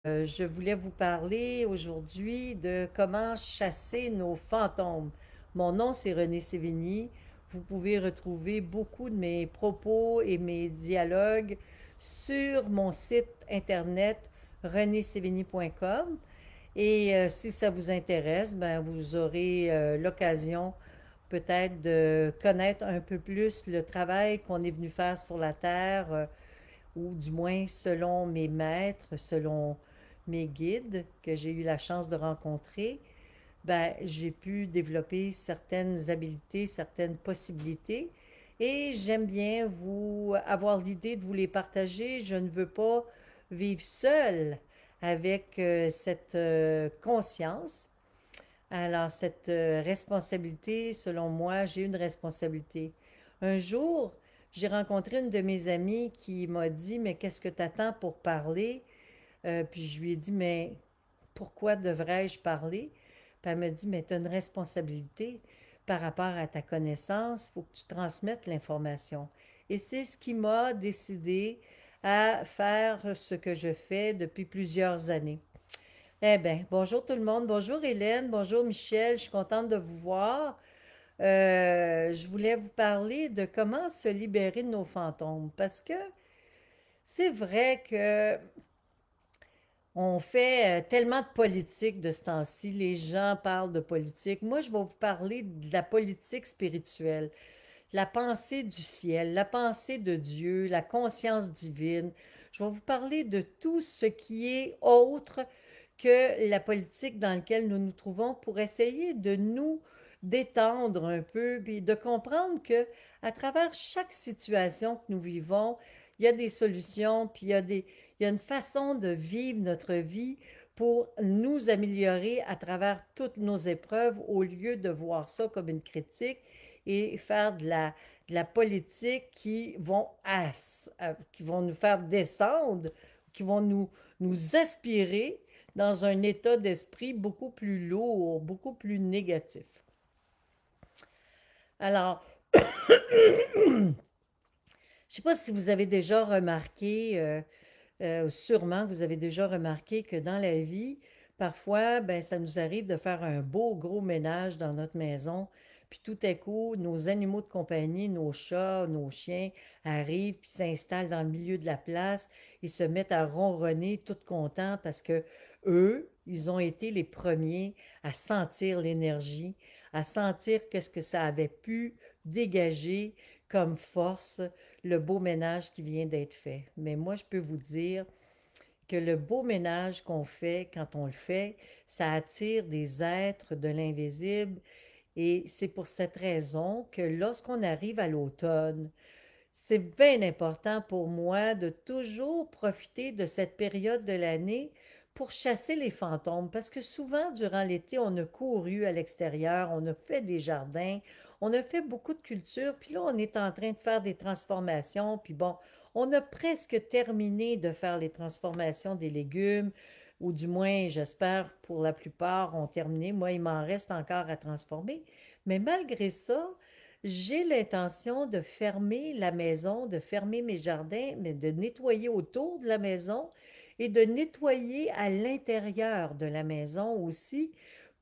Je voulais vous parler aujourd'hui de comment chasser nos fantômes. Mon nom, c'est René Sévigny. Vous pouvez retrouver beaucoup de mes propos et mes dialogues sur mon site internet renésévigny.com. Et si ça vous intéresse, ben, vous aurez l'occasion peut-être de connaître un peu plus le travail qu'on est venu faire sur la Terre, ou du moins selon mes maîtres, selon mes guides que j'ai eu la chance de rencontrer, ben, j'ai pu développer certaines habiletés, certaines possibilités. Et j'aime bien vous avoir l'idée de vous les partager. Je ne veux pas vivre seul avec cette conscience. Alors, cette responsabilité, selon moi, j'ai une responsabilité. Un jour, j'ai rencontré une de mes amies qui m'a dit, mais qu'est-ce que tu attends pour parler? Puis je lui ai dit, mais pourquoi devrais-je parler? Puis elle m'a dit, mais tu as une responsabilité par rapport à ta connaissance, il faut que tu transmettes l'information. Et c'est ce qui m'a décidé à faire ce que je fais depuis plusieurs années. Eh bien, bonjour tout le monde. Bonjour Hélène, bonjour Michel, je suis contente de vous voir. Je voulais vous parler de comment se libérer de nos fantômes parce que c'est vrai que on fait tellement de politique de ce temps-ci, les gens parlent de politique. Moi, je vais vous parler de la politique spirituelle, la pensée du ciel, la pensée de Dieu, la conscience divine. Je vais vous parler de tout ce qui est autre que la politique dans laquelle nous nous trouvons pour essayer de nous détendre un peu, puis de comprendre que à travers chaque situation que nous vivons, il y a des solutions, puis il y a une façon de vivre notre vie pour nous améliorer à travers toutes nos épreuves au lieu de voir ça comme une critique et faire de la politique qui vont nous faire descendre, qui vont nous aspirer dans un état d'esprit beaucoup plus lourd, beaucoup plus négatif. Alors, je ne sais pas si vous avez déjà remarqué, sûrement vous avez déjà remarqué que dans la vie, parfois, ben, ça nous arrive de faire un beau gros ménage dans notre maison, puis tout à coup, nos animaux de compagnie, nos chats, nos chiens arrivent, puis s'installent dans le milieu de la place, ils se mettent à ronronner, tout contents parce que eux, ils ont été les premiers à sentir l'énergie, à sentir qu'est-ce que ça avait pu dégager comme force, le beau ménage qui vient d'être fait. Mais moi, je peux vous dire que le beau ménage qu'on fait, quand on le fait, ça attire des êtres de l'invisible. Et c'est pour cette raison que lorsqu'on arrive à l'automne, c'est bien important pour moi de toujours profiter de cette période de l'année pour chasser les fantômes, parce que souvent, durant l'été, on a couru à l'extérieur, on a fait des jardins, on a fait beaucoup de culture, puis là, on est en train de faire des transformations, puis bon, on a presque terminé de faire les transformations des légumes, ou du moins, j'espère, pour la plupart, ont terminé. Moi, il m'en reste encore à transformer. Mais malgré ça, j'ai l'intention de fermer la maison, de fermer mes jardins, mais de nettoyer autour de la maison et de nettoyer à l'intérieur de la maison aussi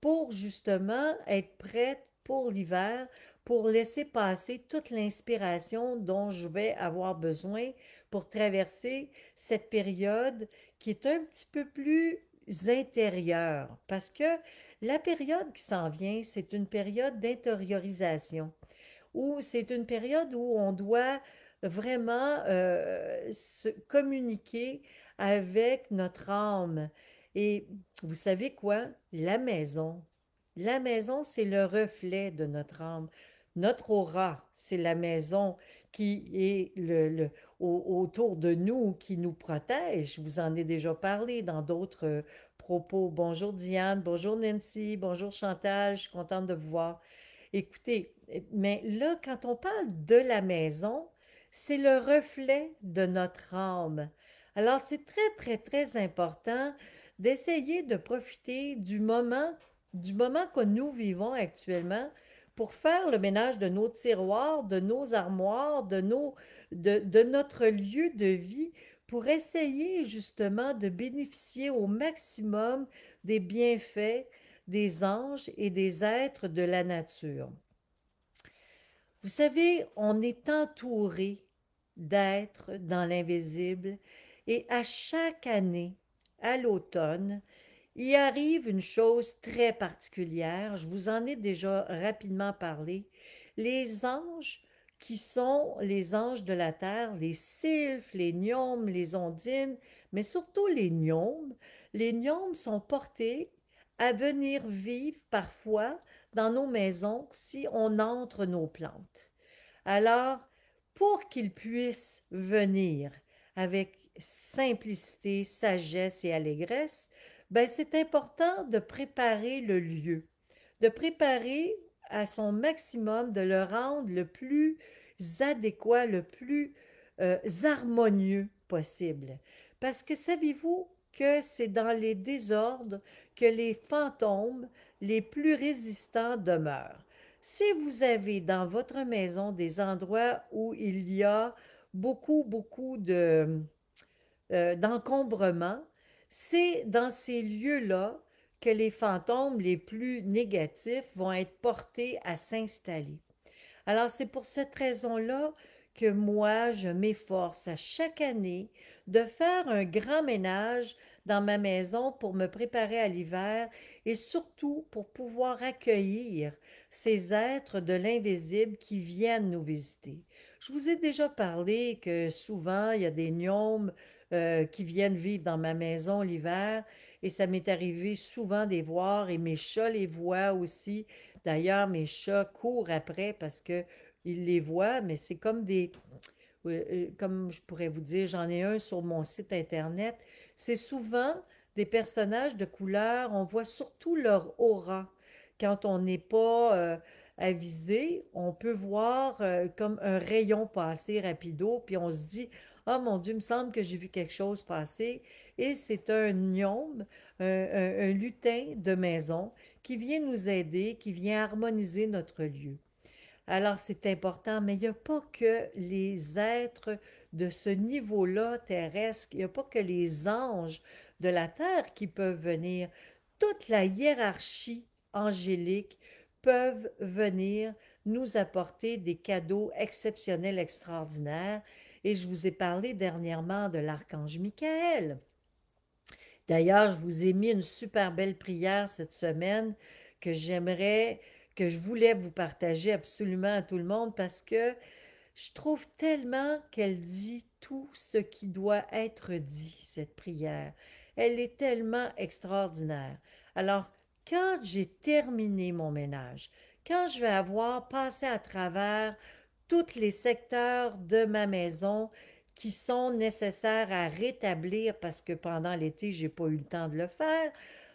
pour justement être prête pour l'hiver, pour laisser passer toute l'inspiration dont je vais avoir besoin pour traverser cette période qui est un petit peu plus intérieure. Parce que la période qui s'en vient, c'est une période d'intériorisation où c'est une période où on doit vraiment se communiquer avec notre âme. Et vous savez quoi? La maison, c'est le reflet de notre âme. Notre aura, c'est la maison qui est autour de nous, qui nous protège. Je vous en ai déjà parlé dans d'autres propos. Bonjour Diane, bonjour Nancy, bonjour Chantal, je suis contente de vous voir. Écoutez, mais là, quand on parle de la maison, c'est le reflet de notre âme. Alors, c'est très, très, très important d'essayer de profiter du moment que nous vivons actuellement pour faire le ménage de nos tiroirs, de nos armoires, de notre lieu de vie, pour essayer justement de bénéficier au maximum des bienfaits des anges et des êtres de la nature. Vous savez, on est entouré d'êtres dans l'invisible et à chaque année, à l'automne, il arrive une chose très particulière, je vous en ai déjà rapidement parlé. Les anges qui sont les anges de la terre, les sylphes, les gnomes, les ondines, mais surtout les gnomes sont portés à venir vivre parfois dans nos maisons si on entre nos plantes. Alors, pour qu'ils puissent venir avec simplicité, sagesse et allégresse, ben c'est important de préparer le lieu, de préparer à son maximum, de le rendre le plus adéquat, le plus harmonieux possible. Parce que savez-vous que c'est dans les désordres que les fantômes les plus résistants demeurent. Si vous avez dans votre maison des endroits où il y a beaucoup d'encombrement, c'est dans ces lieux-là que les fantômes les plus négatifs vont être portés à s'installer. Alors, c'est pour cette raison-là que moi, je m'efforce à chaque année de faire un grand ménage dans ma maison pour me préparer à l'hiver et surtout pour pouvoir accueillir ces êtres de l'invisible qui viennent nous visiter. Je vous ai déjà parlé que souvent, il y a des gnomes qui viennent vivre dans ma maison l'hiver et ça m'est arrivé souvent de les voir et mes chats les voient aussi. D'ailleurs, mes chats courent après parce que ils les voient, mais c'est comme comme je pourrais vous dire, j'en ai un sur mon site internet. C'est souvent des personnages de couleur, on voit surtout leur aura. Quand on n'est pas avisé, on peut voir comme un rayon passer rapido, puis on se dit, oh mon Dieu, il me semble que j'ai vu quelque chose passer. Et c'est un gnome, un lutin de maison qui vient nous aider, qui vient harmoniser notre lieu. Alors c'est important, mais il n'y a pas que les êtres de ce niveau-là terrestre, il n'y a pas que les anges de la terre qui peuvent venir. Toute la hiérarchie angélique peuvent venir nous apporter des cadeaux exceptionnels, extraordinaires. Et je vous ai parlé dernièrement de l'archange Michael. D'ailleurs, je vous ai mis une super belle prière cette semaine que j'aimerais, que je voulais vous partager absolument à tout le monde parce que je trouve tellement qu'elle dit tout ce qui doit être dit, cette prière. Elle est tellement extraordinaire. Alors, quand j'ai terminé mon ménage, quand je vais avoir passé à travers tous les secteurs de ma maison qui sont nécessaires à rétablir parce que pendant l'été, j'ai pas eu le temps de le faire,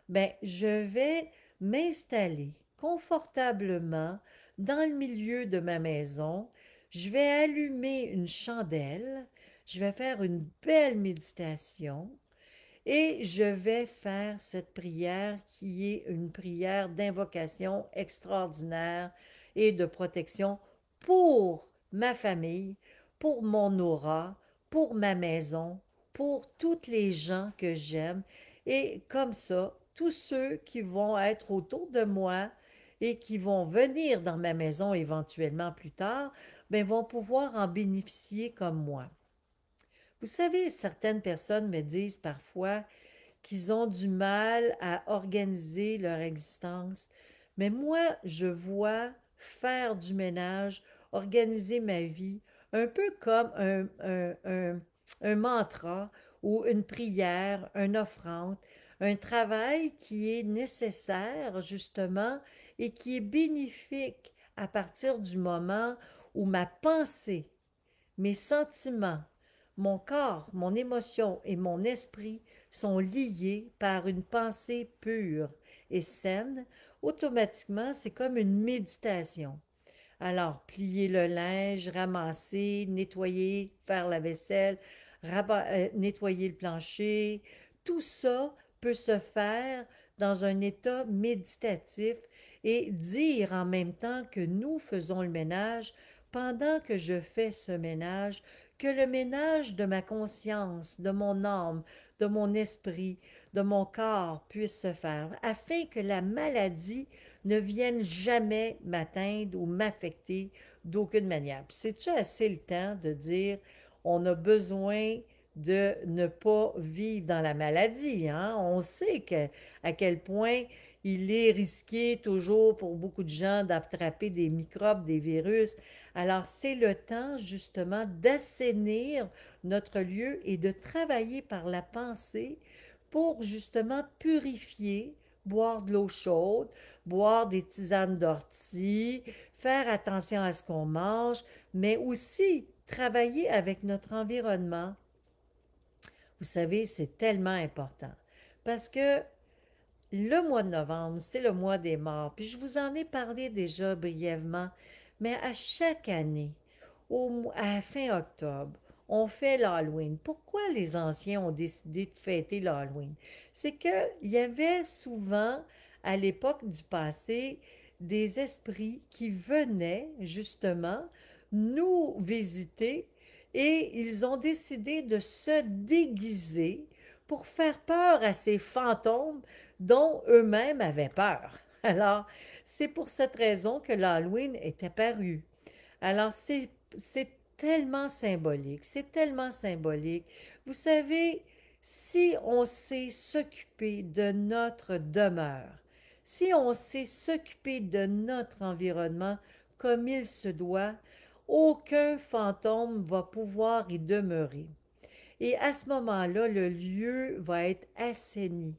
ben, je vais m'installer confortablement dans le milieu de ma maison. Je vais allumer une chandelle, je vais faire une belle méditation et je vais faire cette prière qui est une prière d'invocation extraordinaire et de protection pour ma famille, pour mon aura, pour ma maison, pour toutes les gens que j'aime. Et comme ça, tous ceux qui vont être autour de moi et qui vont venir dans ma maison éventuellement plus tard, ben, vont pouvoir en bénéficier comme moi. Vous savez, certaines personnes me disent parfois qu'ils ont du mal à organiser leur existence. Mais moi, je vois faire du ménage, organiser ma vie, un peu comme un mantra ou une prière, une offrande, un travail qui est nécessaire justement et qui est bénéfique à partir du moment où ma pensée, mes sentiments, mon corps, mon émotion et mon esprit sont liés par une pensée pure et saine. Automatiquement, c'est comme une méditation. Alors, plier le linge, ramasser, nettoyer, faire la vaisselle, nettoyer le plancher, tout ça peut se faire dans un état méditatif et dire en même temps que nous faisons le ménage, pendant que je fais ce ménage, que le ménage de ma conscience, de mon âme, de mon esprit, de mon corps puisse se faire, afin que la maladie ne vienne jamais m'atteindre ou m'affecter d'aucune manière. Puis c'est-tu assez le temps de dire, on a besoin de ne pas vivre dans la maladie, hein? On sait à quel point il est risqué toujours pour beaucoup de gens d'attraper des microbes, des virus. Alors, c'est le temps justement d'assainir notre lieu et de travailler par la pensée pour justement purifier, boire de l'eau chaude, boire des tisanes d'ortie, faire attention à ce qu'on mange, mais aussi travailler avec notre environnement. Vous savez, c'est tellement important parce que le mois de novembre, c'est le mois des morts. Puis je vous en ai parlé déjà brièvement, mais à chaque année, à la fin octobre, on fait l'Halloween. Pourquoi les anciens ont décidé de fêter l'Halloween? C'est qu'il y avait souvent, à l'époque du passé, des esprits qui venaient justement nous visiter et ils ont décidé de se déguiser pour faire peur à ces fantômes dont eux-mêmes avaient peur. Alors, c'est pour cette raison que l'Halloween est apparu. Alors, c'est tellement symbolique, c'est tellement symbolique. Vous savez, si on sait s'occuper de notre demeure, si on sait s'occuper de notre environnement comme il se doit, aucun fantôme va pouvoir y demeurer. Et à ce moment-là, le lieu va être assaini.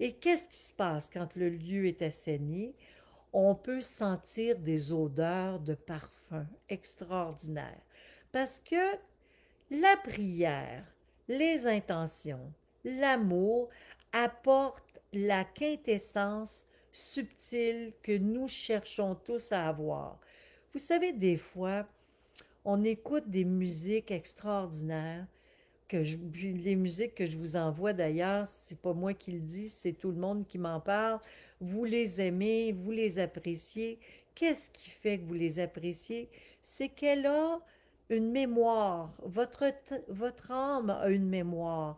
Et qu'est-ce qui se passe quand le lieu est assaini? On peut sentir des odeurs de parfum extraordinaires. Parce que la prière, les intentions, l'amour apportent la quintessence subtile que nous cherchons tous à avoir. Vous savez, des fois, on écoute des musiques extraordinaires les musiques que je vous envoie d'ailleurs, c'est pas moi qui le dis, c'est tout le monde qui m'en parle. Vous les aimez, vous les appréciez. Qu'est-ce qui fait que vous les appréciez? C'est qu'elle a une mémoire. Votre âme a une mémoire.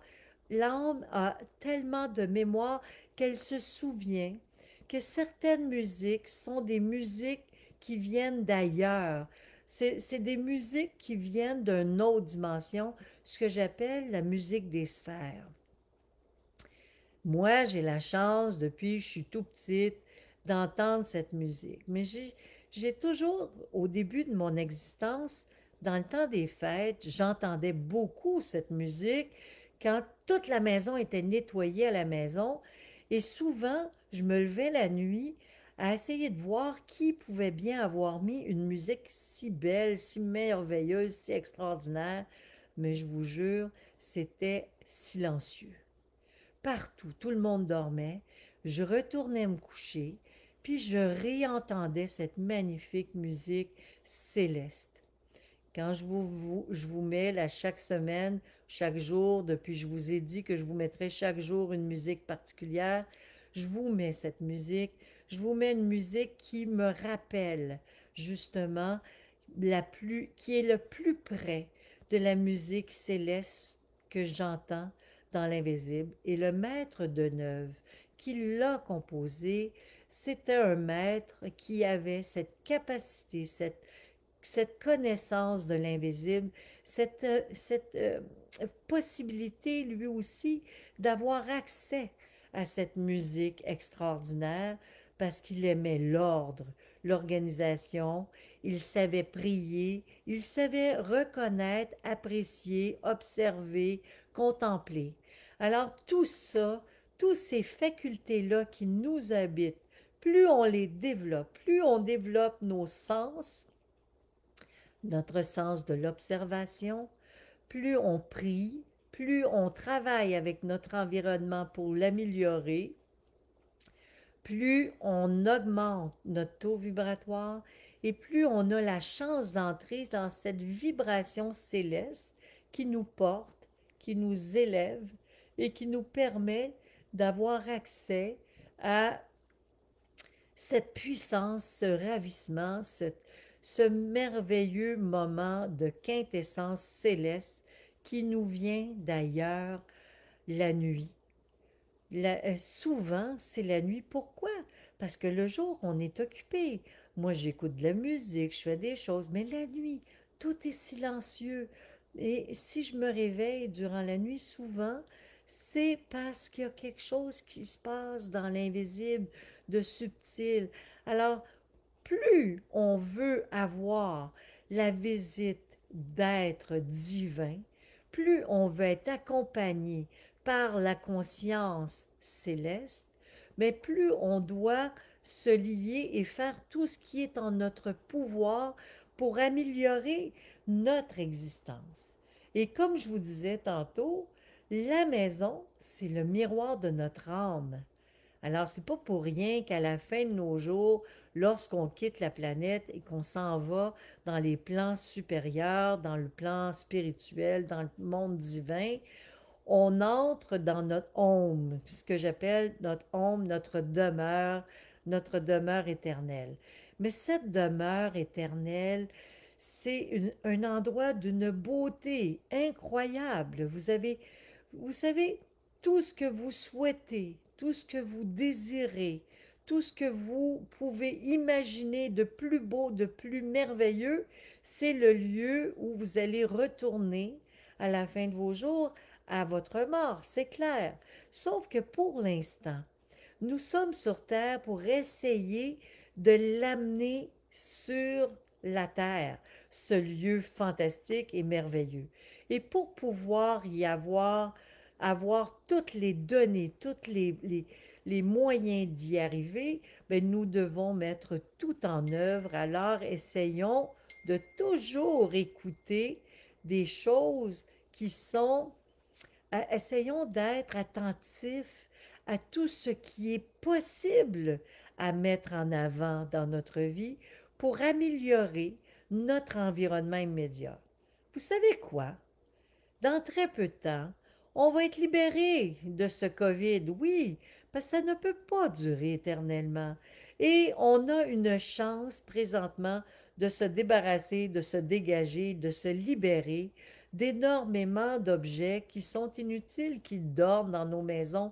L'âme a tellement de mémoire qu'elle se souvient que certaines musiques sont des musiques qui viennent d'ailleurs. C'est des musiques qui viennent d'une autre dimension, ce que j'appelle la musique des sphères. Moi, j'ai la chance, depuis que je suis tout petite, d'entendre cette musique. Mais j'ai toujours, au début de mon existence, dans le temps des fêtes, j'entendais beaucoup cette musique quand toute la maison était nettoyée à la maison. Et souvent, je me levais la nuit à essayer de voir qui pouvait bien avoir mis une musique si belle, si merveilleuse, si extraordinaire. Mais je vous jure, c'était silencieux. Partout, tout le monde dormait. Je retournais me coucher, puis je réentendais cette magnifique musique céleste. Quand je vous mets là chaque semaine, chaque jour, depuis que je vous ai dit que je vous mettrais chaque jour une musique particulière, je vous mets cette musique. Je vous mets une musique qui me rappelle justement qui est le plus près de la musique céleste que j'entends dans l'invisible. Et le maître de Neuve qui l'a composé, c'était un maître qui avait cette capacité, cette connaissance de l'invisible, cette possibilité lui aussi d'avoir accès à cette musique extraordinaire parce qu'il aimait l'ordre, l'organisation, il savait prier, il savait reconnaître, apprécier, observer, contempler. Alors tout ça, toutes ces facultés-là qui nous habitent, plus on les développe, plus on développe nos sens, notre sens de l'observation, plus on prie, plus on travaille avec notre environnement pour l'améliorer, plus on augmente notre taux vibratoire et plus on a la chance d'entrer dans cette vibration céleste qui nous porte, qui nous élève et qui nous permet d'avoir accès à cette puissance, ce ravissement, ce merveilleux moment de quintessence céleste qui nous vient d'ailleurs la nuit. Souvent, c'est la nuit. Pourquoi? Parce que le jour, on est occupé. Moi, j'écoute de la musique, je fais des choses, mais la nuit, tout est silencieux. Et si je me réveille durant la nuit, souvent, c'est parce qu'il y a quelque chose qui se passe dans l'invisible de subtil. Alors, plus on veut avoir la visite d'êtres divins, plus on veut être accompagné par la conscience céleste, mais plus on doit se lier et faire tout ce qui est en notre pouvoir pour améliorer notre existence. Et comme je vous disais tantôt, la maison, c'est le miroir de notre âme. Alors, c'est pas pour rien qu'à la fin de nos jours, lorsqu'on quitte la planète et qu'on s'en va dans les plans supérieurs, dans le plan spirituel, dans le monde divin, on entre dans notre home, ce que j'appelle notre home, notre demeure éternelle. Mais cette demeure éternelle, c'est un endroit d'une beauté incroyable. Vous savez, tout ce que vous souhaitez, tout ce que vous désirez, tout ce que vous pouvez imaginer de plus beau, de plus merveilleux, c'est le lieu où vous allez retourner à la fin de vos jours, à votre mort, c'est clair. Sauf que pour l'instant, nous sommes sur Terre pour essayer de l'amener sur la Terre, ce lieu fantastique et merveilleux. Et pour pouvoir avoir toutes les données, les moyens d'y arriver, ben, nous devons mettre tout en œuvre. Alors essayons de toujours écouter des choses qui sont essayons d'être attentifs à tout ce qui est possible à mettre en avant dans notre vie pour améliorer notre environnement immédiat. Vous savez quoi? Dans très peu de temps, on va être libéré de ce COVID, oui, parce que ça ne peut pas durer éternellement. Et on a une chance présentement de se débarrasser, de se dégager, de se libérer d'énormément d'objets qui sont inutiles, qui dorment dans nos maisons.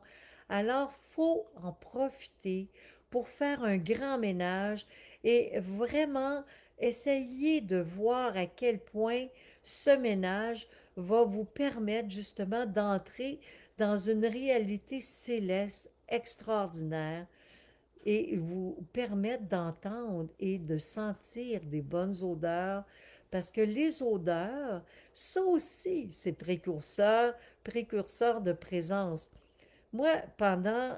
Alors, faut en profiter pour faire un grand ménage et vraiment essayer de voir à quel point ce ménage va vous permettre justement d'entrer dans une réalité céleste extraordinaire et vous permettre d'entendre et de sentir des bonnes odeurs parce que les odeurs, ça aussi, c'est précurseur de présence. Moi, pendant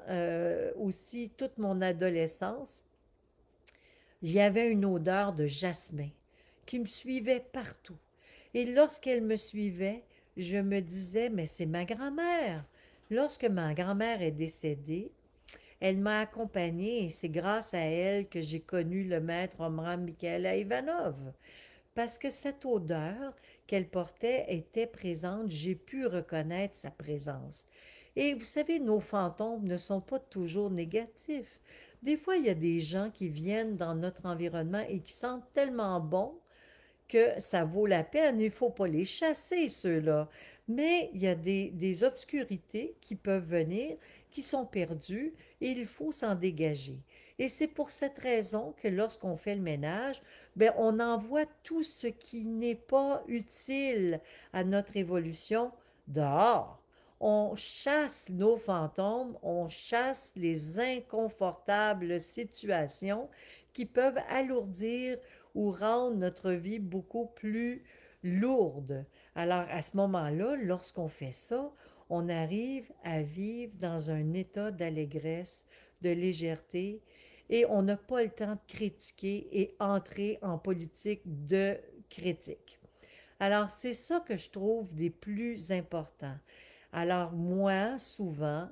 aussi toute mon adolescence, j'avais une odeur de jasmin qui me suivait partout. Et lorsqu'elle me suivait, je me disais, mais c'est ma grand-mère. Lorsque ma grand-mère est décédée, elle m'a accompagnée et c'est grâce à elle que j'ai connu le maître Omram Mikhaëla Ivanov. Parce que cette odeur qu'elle portait était présente, j'ai pu reconnaître sa présence. Et vous savez, nos fantômes ne sont pas toujours négatifs. Des fois, il y a des gens qui viennent dans notre environnement et qui sentent tellement bon que ça vaut la peine. Il ne faut pas les chasser, ceux-là. Mais il y a des obscurités qui peuvent venir, qui sont perdues, et il faut s'en dégager. Et c'est pour cette raison que lorsqu'on fait le ménage, ben, on envoie tout ce qui n'est pas utile à notre évolution dehors. On chasse nos fantômes, on chasse les inconfortables situations qui peuvent alourdir ou rendre notre vie beaucoup plus lourde. Alors à ce moment-là, lorsqu'on fait ça, on arrive à vivre dans un état d'allégresse, de légèreté, et on n'a pas le temps de critiquer et entrer en politique de critique. Alors c'est ça que je trouve des plus importants. Alors moi, souvent,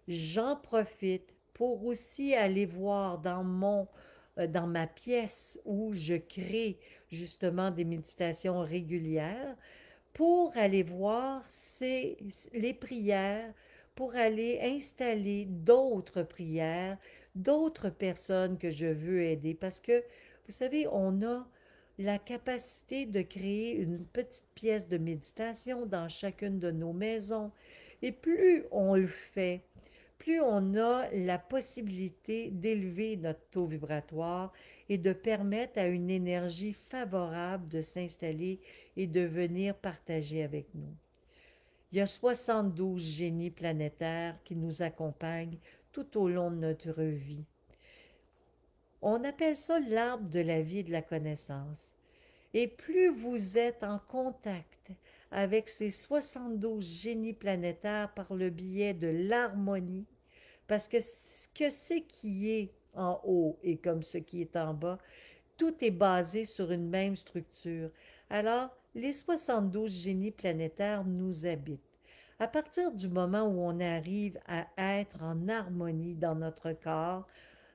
j'en profite pour aussi aller voir dans ma pièce où je crée justement des méditations régulières pour aller voir les prières, pour aller installer d'autres prières, d'autres personnes que je veux aider. Parce que, vous savez, la capacité de créer une petite pièce de méditation dans chacune de nos maisons. Et plus on le fait, plus on a la possibilité d'élever notre taux vibratoire et de permettre à une énergie favorable de s'installer et de venir partager avec nous. Il y a 72 génies planétaires qui nous accompagnent tout au long de notre vie. On appelle ça l'arbre de la vie et de la connaissance. Et plus vous êtes en contact avec ces 72 génies planétaires par le biais de l'harmonie, parce que ce que c'est qui est en haut et comme ce qui est en bas, tout est basé sur une même structure. Alors, les 72 génies planétaires nous habitent. À partir du moment où on arrive à être en harmonie dans notre corps,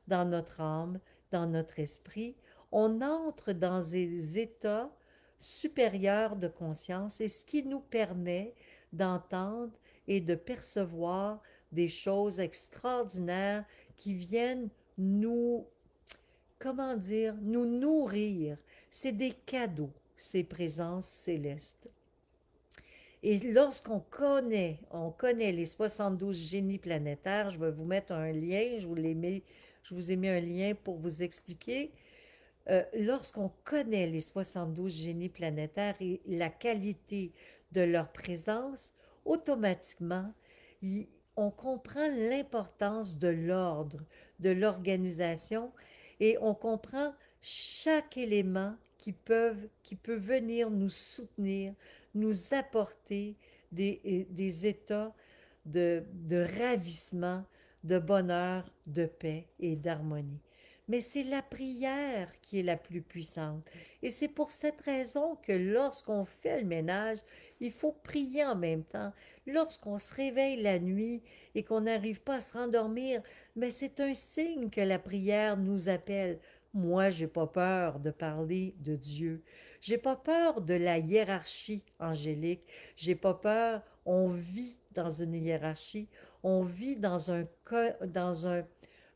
dans notre âme, dans notre esprit, on entre dans des états supérieurs de conscience et ce qui nous permet d'entendre et de percevoir des choses extraordinaires qui viennent nous, comment dire, nous nourrir. C'est des cadeaux, ces présences célestes. Et lorsqu'on connaît, on connaît les 72 génies planétaires, je vais vous mettre un lien, je vous ai mis un lien pour vous expliquer. Lorsqu'on connaît les 72 génies planétaires et la qualité de leur présence, automatiquement, on comprend l'importance de l'ordre, de l'organisation et on comprend chaque élément qui peut venir nous soutenir, nous apporter des états de ravissement, de bonheur, de paix et d'harmonie. Mais c'est la prière qui est la plus puissante. Et c'est pour cette raison que lorsqu'on fait le ménage, il faut prier en même temps. Lorsqu'on se réveille la nuit et qu'on n'arrive pas à se rendormir, mais c'est un signe que la prière nous appelle. Moi, j'ai pas peur de parler de Dieu. J'ai pas peur de la hiérarchie angélique. J'ai pas peur. On vit dans une hiérarchie. On vit dans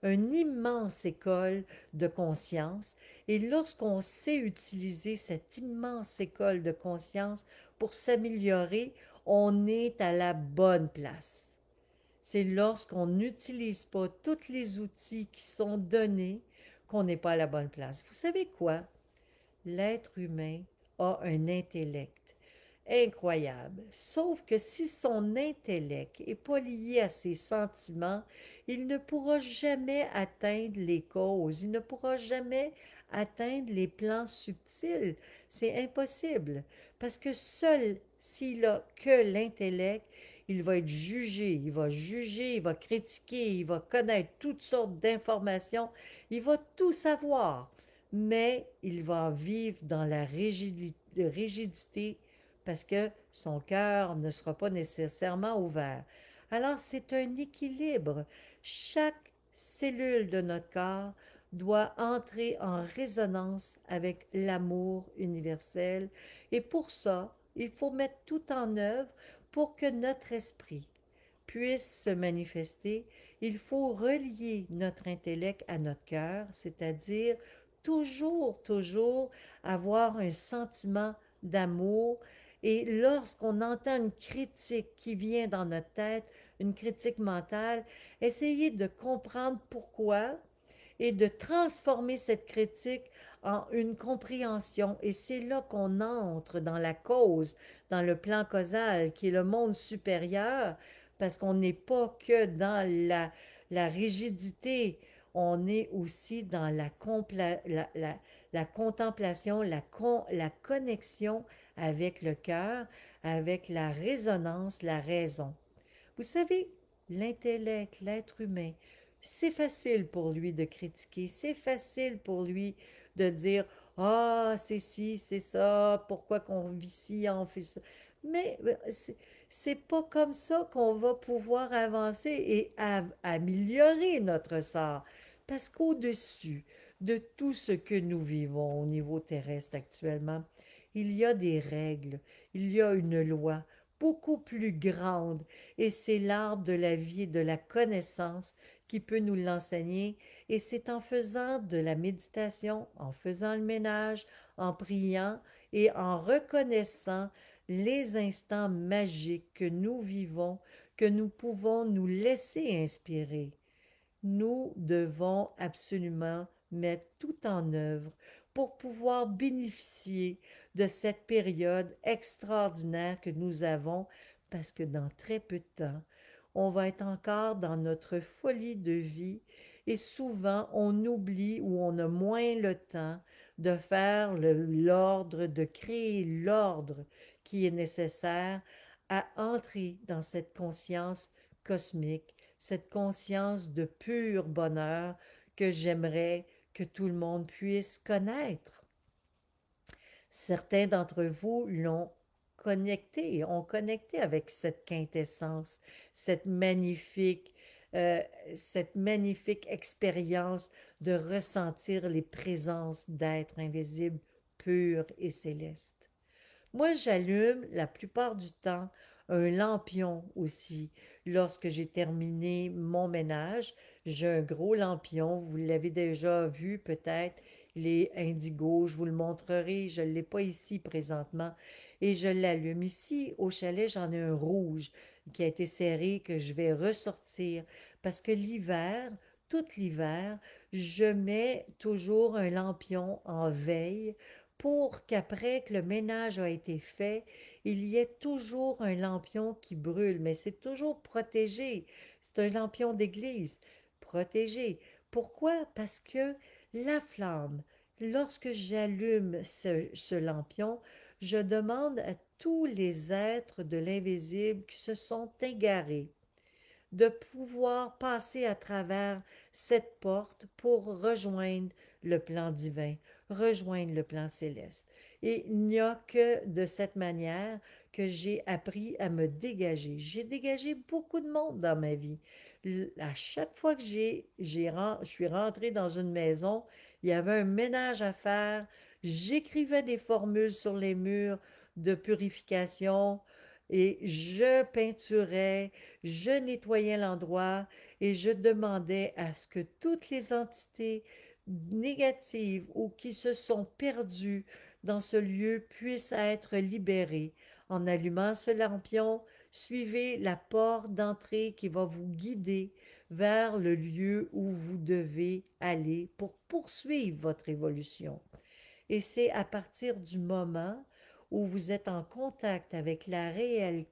une immense école de conscience. Et lorsqu'on sait utiliser cette immense école de conscience pour s'améliorer, on est à la bonne place. C'est lorsqu'on n'utilise pas tous les outils qui sont donnés qu'on n'est pas à la bonne place. Vous savez quoi? L'être humain a un intellect incroyable. Sauf que si son intellect n'est pas lié à ses sentiments, il ne pourra jamais atteindre les causes, il ne pourra jamais atteindre les plans subtils. C'est impossible. Parce que seul s'il a que l'intellect, il va être jugé, il va juger, il va critiquer, il va connaître toutes sortes d'informations, il va tout savoir, mais il va vivre dans la rigidité parce que son cœur ne sera pas nécessairement ouvert. Alors c'est un équilibre. Chaque cellule de notre corps doit entrer en résonance avec l'amour universel et pour ça, il faut mettre tout en œuvre pour que notre esprit puisse se manifester. Il faut relier notre intellect à notre cœur, c'est-à-dire toujours avoir un sentiment d'amour. Et lorsqu'on entend une critique qui vient dans notre tête, une critique mentale, essayer de comprendre pourquoi et de transformer cette critique en une compréhension. Et c'est là qu'on entre dans la cause, dans le plan causal, qui est le monde supérieur, parce qu'on n'est pas que dans la rigidité, on est aussi dans la contemplation, la connexion avec le cœur, avec la résonance, la raison. Vous savez, l'intellect, l'être humain, c'est facile pour lui de critiquer, c'est facile pour lui de dire ah, c'est ci, c'est ça, pourquoi qu'on vit ci, on fait ça. Mais c'est pas comme ça qu'on va pouvoir avancer et améliorer notre sort. Parce qu'au-dessus de tout ce que nous vivons au niveau terrestre actuellement, il y a des règles, il y a une loi beaucoup plus grande. Et c'est l'arbre de la vie et de la connaissance qui peut nous l'enseigner. Et c'est en faisant de la méditation, en faisant le ménage, en priant et en reconnaissant les instants magiques que nous vivons, que nous pouvons nous laisser inspirer. Nous devons absolument mettre tout en œuvre pour pouvoir bénéficier de cette période extraordinaire que nous avons, parce que dans très peu de temps, on va être encore dans notre folie de vie et souvent on oublie ou on a moins le temps de faire l'ordre, de créer l'ordre qui est nécessaire à entrer dans cette conscience cosmique, cette conscience de pur bonheur que j'aimerais que tout le monde puisse connaître. Certains d'entre vous l'ont connecté, ont connecté avec cette quintessence, cette magnifique, euh, cette magnifique expérience de ressentir les présences d'êtres invisibles, purs et célestes. Moi, j'allume la plupart du temps un lampion aussi. Lorsque j'ai terminé mon ménage, j'ai un gros lampion. Vous l'avez déjà vu peut-être. Il est indigo. Je vous le montrerai. Je ne l'ai pas ici présentement. Et je l'allume. Ici, au chalet, j'en ai un rouge qui a été serré que je vais ressortir. Parce que l'hiver, tout l'hiver, je mets toujours un lampion en veille pour qu'après que le ménage a été fait, il y ait toujours un lampion qui brûle, mais c'est toujours protégé. C'est un lampion d'église, protégé. Pourquoi? Parce que la flamme, lorsque j'allume ce lampion, je demande à tous les êtres de l'invisible qui se sont égarés de pouvoir passer à travers cette porte pour rejoindre le plan divin, rejoindre le plan céleste. Et il n'y a que de cette manière que j'ai appris à me dégager. J'ai dégagé beaucoup de monde dans ma vie. À chaque fois que je suis rentrée dans une maison, il y avait un ménage à faire. J'écrivais des formules sur les murs de purification et je peinturais, je nettoyais l'endroit et je demandais à ce que toutes les entités négatives ou qui se sont perdues dans ce lieu puissent être libérées. En allumant ce lampion, suivez la porte d'entrée qui va vous guider vers le lieu où vous devez aller pour poursuivre votre évolution. Et c'est à partir du moment où vous êtes en contact avec la réelle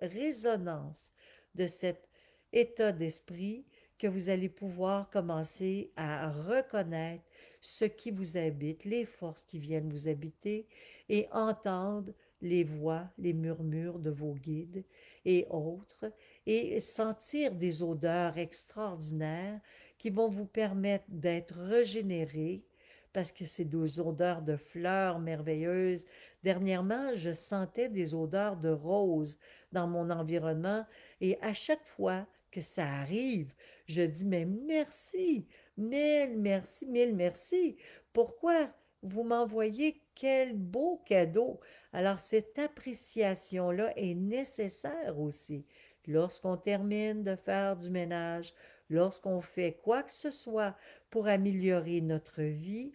résonance de cet état d'esprit que vous allez pouvoir commencer à reconnaître ce qui vous habite, les forces qui viennent vous habiter et entendre les voix, les murmures de vos guides et autres, et sentir des odeurs extraordinaires qui vont vous permettre d'être régénéré parce que c'est des odeurs de fleurs merveilleuses. Dernièrement, je sentais des odeurs de roses dans mon environnement et à chaque fois que ça arrive, je dis mais merci, mille merci, mille merci. Pourquoi vous m'envoyez quel beau cadeau? Alors cette appréciation-là est nécessaire aussi. Lorsqu'on termine de faire du ménage, lorsqu'on fait quoi que ce soit pour améliorer notre vie,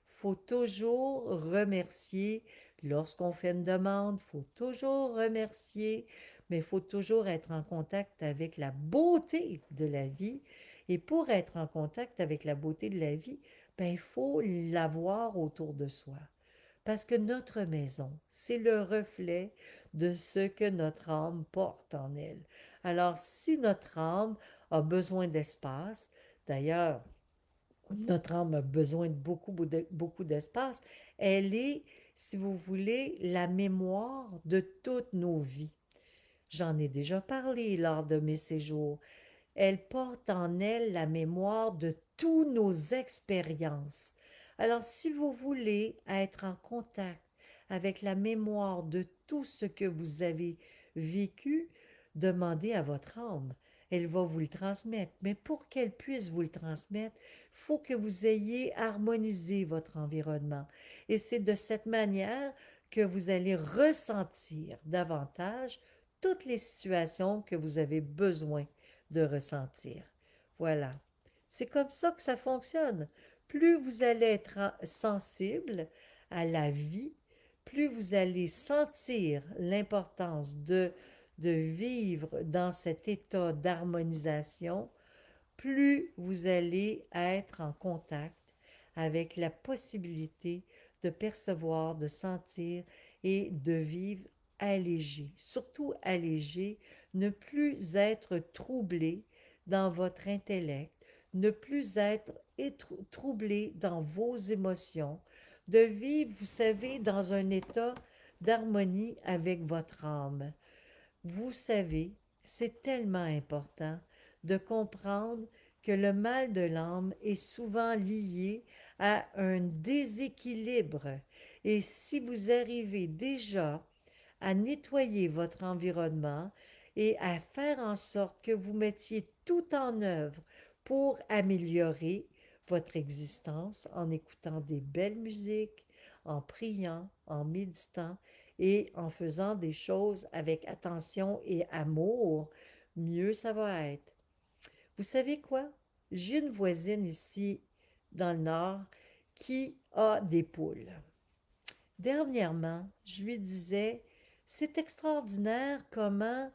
faut toujours remercier. Lorsqu'on fait une demande, faut toujours remercier, mais il faut toujours être en contact avec la beauté de la vie. Et pour être en contact avec la beauté de la vie, ben, il faut l'avoir autour de soi. Parce que notre maison, c'est le reflet de ce que notre âme porte en elle. Alors, si notre âme a besoin d'espace, d'ailleurs, notre âme a besoin de beaucoup d'espace, elle est, si vous voulez, la mémoire de toutes nos vies. J'en ai déjà parlé lors de mes séjours. Elle porte en elle la mémoire de toutes nos expériences. Alors, si vous voulez être en contact avec la mémoire de tout ce que vous avez vécu, demandez à votre âme. Elle va vous le transmettre. Mais pour qu'elle puisse vous le transmettre, il faut que vous ayez harmonisé votre environnement. Et c'est de cette manière que vous allez ressentir davantage toutes les situations que vous avez besoin de ressentir. Voilà. C'est comme ça que ça fonctionne. Plus vous allez être sensible à la vie, plus vous allez sentir l'importance de vivre dans cet état d'harmonisation, plus vous allez être en contact avec la possibilité de percevoir, de sentir et de vivre allégé. Surtout allégé, ne plus être troublé dans votre intellect, ne plus être troublé dans vos émotions, de vivre, vous savez, dans un état d'harmonie avec votre âme. Vous savez, c'est tellement important de comprendre que le mal de l'âme est souvent lié à un déséquilibre. Et si vous arrivez déjà à nettoyer votre environnement et à faire en sorte que vous mettiez tout en œuvre pour améliorer votre existence en écoutant des belles musiques, en priant, en méditant et en faisant des choses avec attention et amour, mieux ça va être. Vous savez quoi? J'ai une voisine ici dans le nord qui a des poules. Dernièrement, je lui disais, c'est extraordinaire comment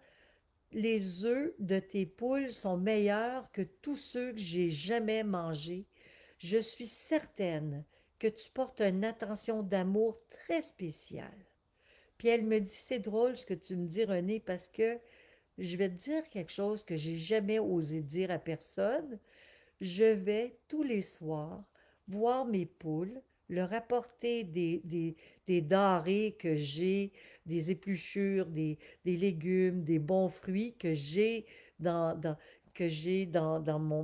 les œufs de tes poules sont meilleurs que tous ceux que j'ai jamais mangés. Je suis certaine que tu portes une attention d'amour très spéciale. Puis elle me dit, c'est drôle ce que tu me dis, René, parce que je vais te dire quelque chose que j'ai jamais osé dire à personne. Je vais tous les soirs voir mes poules, leur apporter des denrées que j'ai, des épluchures, des légumes, des bons fruits que j'ai dans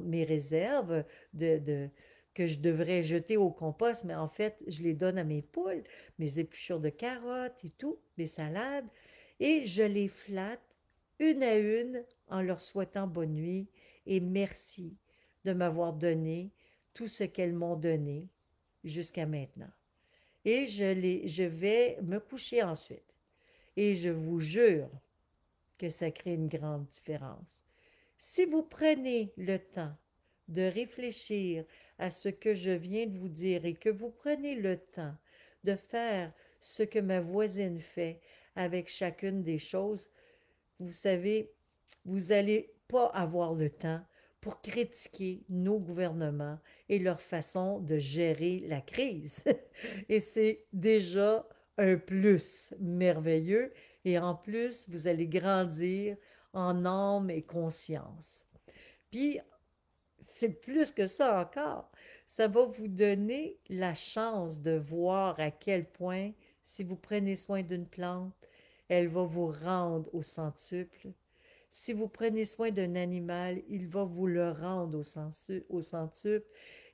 mes réserves de, que je devrais jeter au compost, mais en fait, je les donne à mes poules, mes épluchures de carottes et tout, mes salades, et je les flatte une à une en leur souhaitant bonne nuit et merci de m'avoir donné tout ce qu'elles m'ont donné jusqu'à maintenant. Et je vais me coucher ensuite. Et je vous jure que ça crée une grande différence. Si vous prenez le temps de réfléchir à ce que je viens de vous dire et que vous prenez le temps de faire ce que ma voisine fait avec chacune des choses, vous savez, vous n'allez pas avoir le temps pour critiquer nos gouvernements et leur façon de gérer la crise. Et c'est déjà un plus merveilleux. Et en plus, vous allez grandir en âme et conscience. Puis, c'est plus que ça encore. Ça va vous donner la chance de voir à quel point, si vous prenez soin d'une plante, elle va vous rendre au centuple. Si vous prenez soin d'un animal, il va vous le rendre au centuple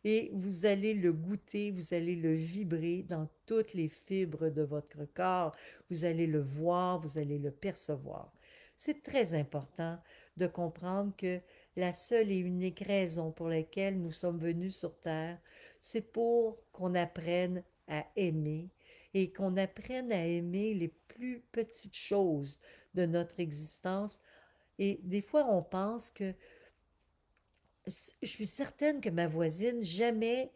et vous allez le goûter, vous allez le vibrer dans toutes les fibres de votre corps. Vous allez le voir, vous allez le percevoir. C'est très important de comprendre que la seule et unique raison pour laquelle nous sommes venus sur Terre, c'est pour qu'on apprenne à aimer et qu'on apprenne à aimer les plus petites choses de notre existence. Et des fois, on pense que je suis certaine que ma voisine, jamais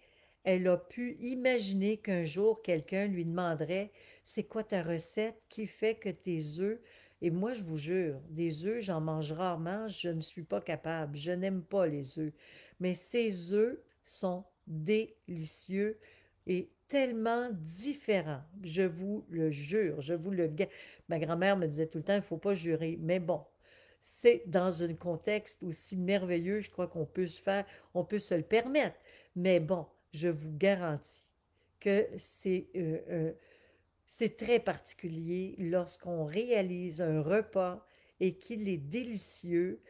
elle a pu imaginer qu'un jour quelqu'un lui demanderait c'est quoi ta recette qui fait que tes œufs, et moi je vous jure, des œufs, j'en mange rarement, je ne suis pas capable, je n'aime pas les œufs, mais ces œufs sont délicieux et tellement différents, je vous le jure, je vous le... Ma grand-mère me disait tout le temps, il ne faut pas jurer, mais bon, c'est dans un contexte aussi merveilleux, je crois qu'on peut se faire, on peut se le permettre. Mais bon, je vous garantis que c'est très particulier lorsqu'on réalise un repas et qu'il est délicieux,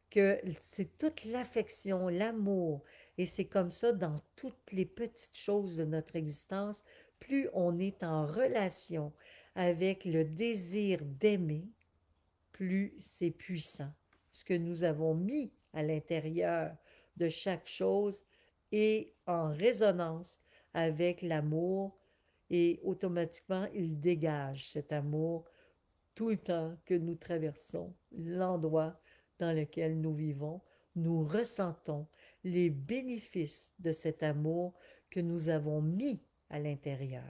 que c'est toute l'affection, l'amour, et c'est comme ça dans toutes les petites choses de notre existence, plus on est en relation avec le désir d'aimer, plus c'est puissant. Ce que nous avons mis à l'intérieur de chaque chose est en résonance avec l'amour et automatiquement il dégage cet amour tout le temps que nous traversons l'endroit dans lequel nous vivons, nous ressentons les bénéfices de cet amour que nous avons mis à l'intérieur.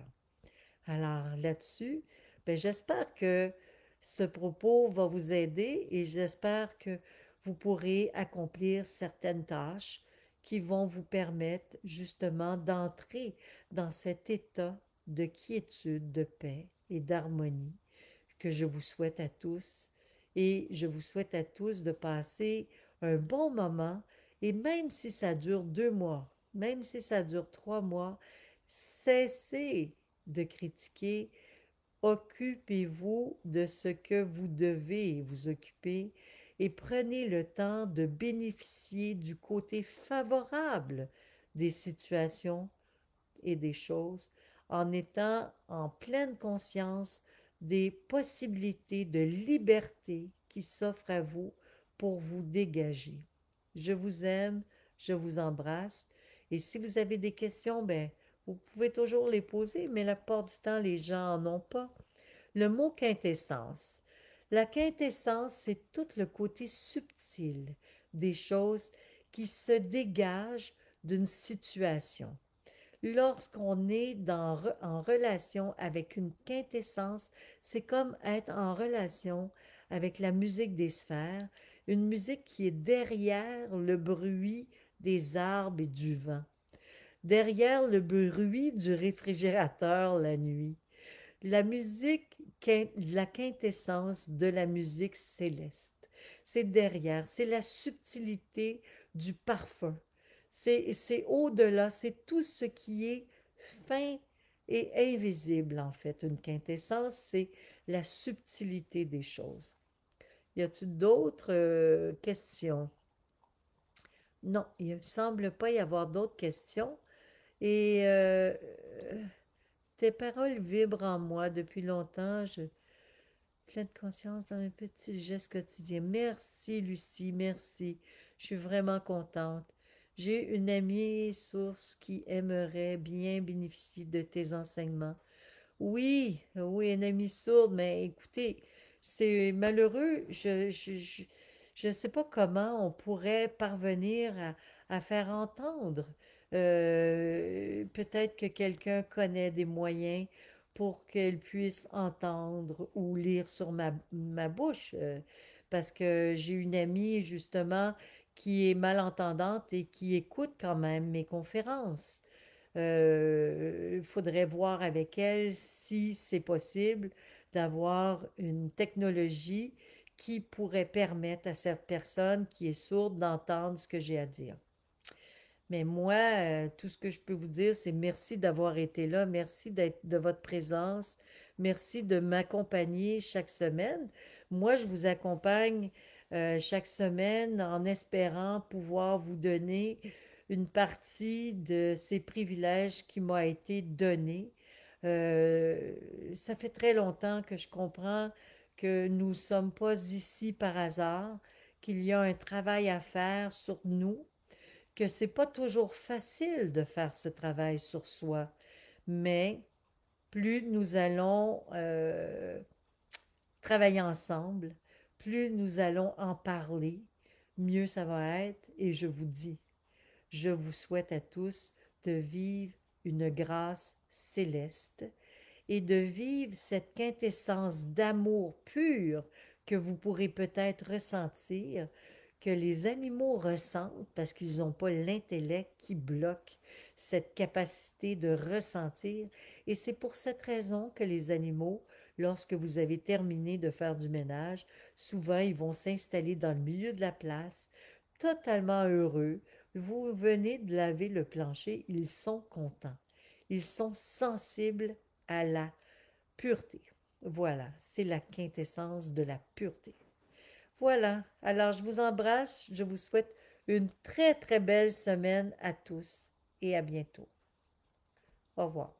Alors là-dessus, ben, j'espère que ce propos va vous aider et j'espère que vous pourrez accomplir certaines tâches qui vont vous permettre justement d'entrer dans cet état de quiétude, de paix et d'harmonie que je vous souhaite à tous. Et je vous souhaite à tous de passer un bon moment. Et même si ça dure 2 mois, même si ça dure 3 mois, cessez de critiquer. Occupez-vous de ce que vous devez vous occuper et prenez le temps de bénéficier du côté favorable des situations et des choses en étant en pleine conscience des possibilités de liberté qui s'offrent à vous pour vous dégager. Je vous aime, je vous embrasse et si vous avez des questions, ben, vous pouvez toujours les poser, mais la plupart du temps, les gens n'en ont pas. Le mot quintessence. La quintessence, c'est tout le côté subtil des choses qui se dégagent d'une situation. Lorsqu'on est en relation avec une quintessence, c'est comme être en relation avec la musique des sphères, une musique qui est derrière le bruit des arbres et du vent, derrière le bruit du réfrigérateur la nuit. La musique, la quintessence de la musique céleste. C'est derrière, c'est la subtilité du parfum. C'est au-delà, c'est tout ce qui est fin et invisible en fait. Une quintessence, c'est la subtilité des choses. Y a-t-il d'autres questions? Non, il ne semble pas y avoir d'autres questions. Et tes paroles vibrent en moi depuis longtemps. Je pleine conscience dans mes petits gestes quotidiens. Merci, Lucie, merci. Je suis vraiment contente. J'ai une amie source qui aimerait bien bénéficier de tes enseignements. Oui, oui, une amie sourde, mais écoutez, c'est malheureux. Je ne sais pas comment on pourrait parvenir à faire entendre. Peut-être que quelqu'un connaît des moyens pour qu'elle puisse entendre ou lire sur ma bouche. Parce que j'ai une amie, justement, qui est malentendante et qui écoute quand même mes conférences. Il faudrait voir avec elle si c'est possible d'avoir une technologie qui pourrait permettre à cette personne qui est sourde d'entendre ce que j'ai à dire. Mais moi, tout ce que je peux vous dire, c'est merci d'avoir été là, merci d'être de votre présence, merci de m'accompagner chaque semaine. Moi, je vous accompagne chaque semaine en espérant pouvoir vous donner une partie de ces privilèges qui m'a été donné. Ça fait très longtemps que je comprends que nous ne sommes pas ici par hasard, qu'il y a un travail à faire sur nous, que c'est pas toujours facile de faire ce travail sur soi, mais plus nous allons travailler ensemble, plus nous allons en parler, mieux ça va être. Et je vous dis, je vous souhaite à tous de vivre une grâce céleste et de vivre cette quintessence d'amour pur que vous pourrez peut-être ressentir, que les animaux ressentent parce qu'ils n'ont pas l'intellect qui bloque cette capacité de ressentir. Et c'est pour cette raison que les animaux, lorsque vous avez terminé de faire du ménage, souvent ils vont s'installer dans le milieu de la place, totalement heureux. Vous venez de laver le plancher, ils sont contents. Ils sont sensibles à la pureté. Voilà, c'est la quintessence de la pureté. Voilà, alors je vous embrasse, je vous souhaite une très très belle semaine à tous et à bientôt. Au revoir.